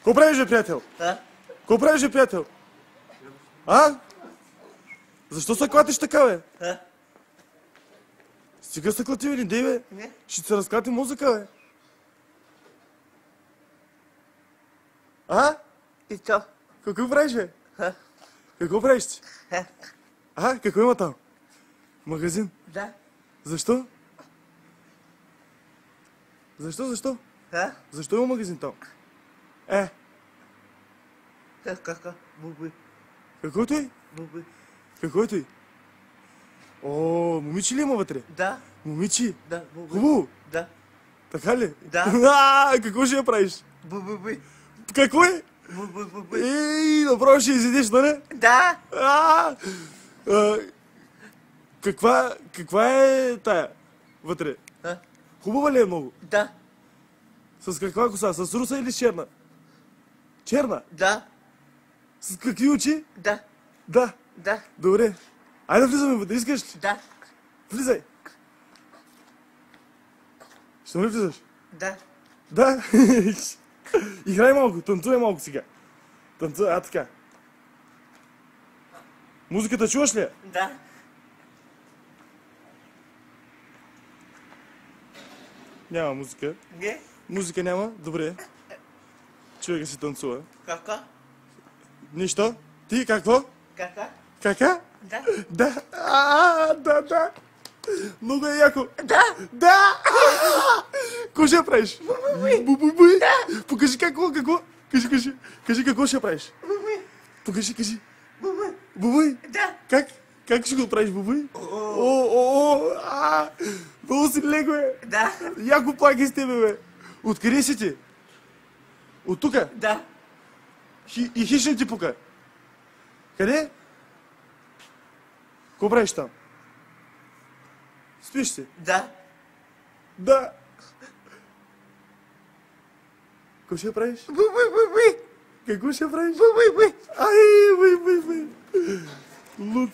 Какво правиш, бе, приятел? Какво правиш, бе, приятел? А? Защо се клатиш така, бе? Стига се клати, бе, не дей, бе. Не. Ще се разклати музика, бе. А? И то. Какво правиш, бе? Ха? Какво правиш ти? Ха? А? Какво има там? Магазин. Да. Защо? Защо? Ха? Защо има магазин там? Е, Кака. Буби. какво той? Буби. Какво е той? О, момиче ли има вътре? Да. Момиче? Да. Буби. Хубаво. Да. Така ли? Да. Какво ще я правиш? Буби. Какво е? Буби. Ей, направо ще изидеш, нали? Да. А, а, каква е тая вътре? Ха? Хубава ли е много? Да. С каква коса? С руса или с черна? Черна? Да. С какви очи? Да. Да. Да. Добре. Айде да влизаме вътре, искаш ли? Да. Влизай. Ще ли влизаш? Да. Да. Играй малко, танцуй малко сега. Танцуй, така. Музиката чуваш ли я? Да. Няма музика. Не. Музика няма? Добре. Човека си танцува. Кака. Нищо? Ти какво? Кака. Кака? Да. Да. Да. Много е яко. Да. Да! Какво ще правиш? Бу-бу-буй. Да. Покажи какво? Кажи какво ще правиш? Буби. Покажи. Буби. Бубуй? Да. Как ще го правиш, бубуй? О, много си леко, бе. Да. Яко плаки с тебе, бе. Откъде си ти? От тука? Да. И хищен ти пука. Къде? Какво правиш там? Спиш си? Да. Да. Какво ще правиш? Буби. Какво ще правиш? Буби. Ай, бой. Луд.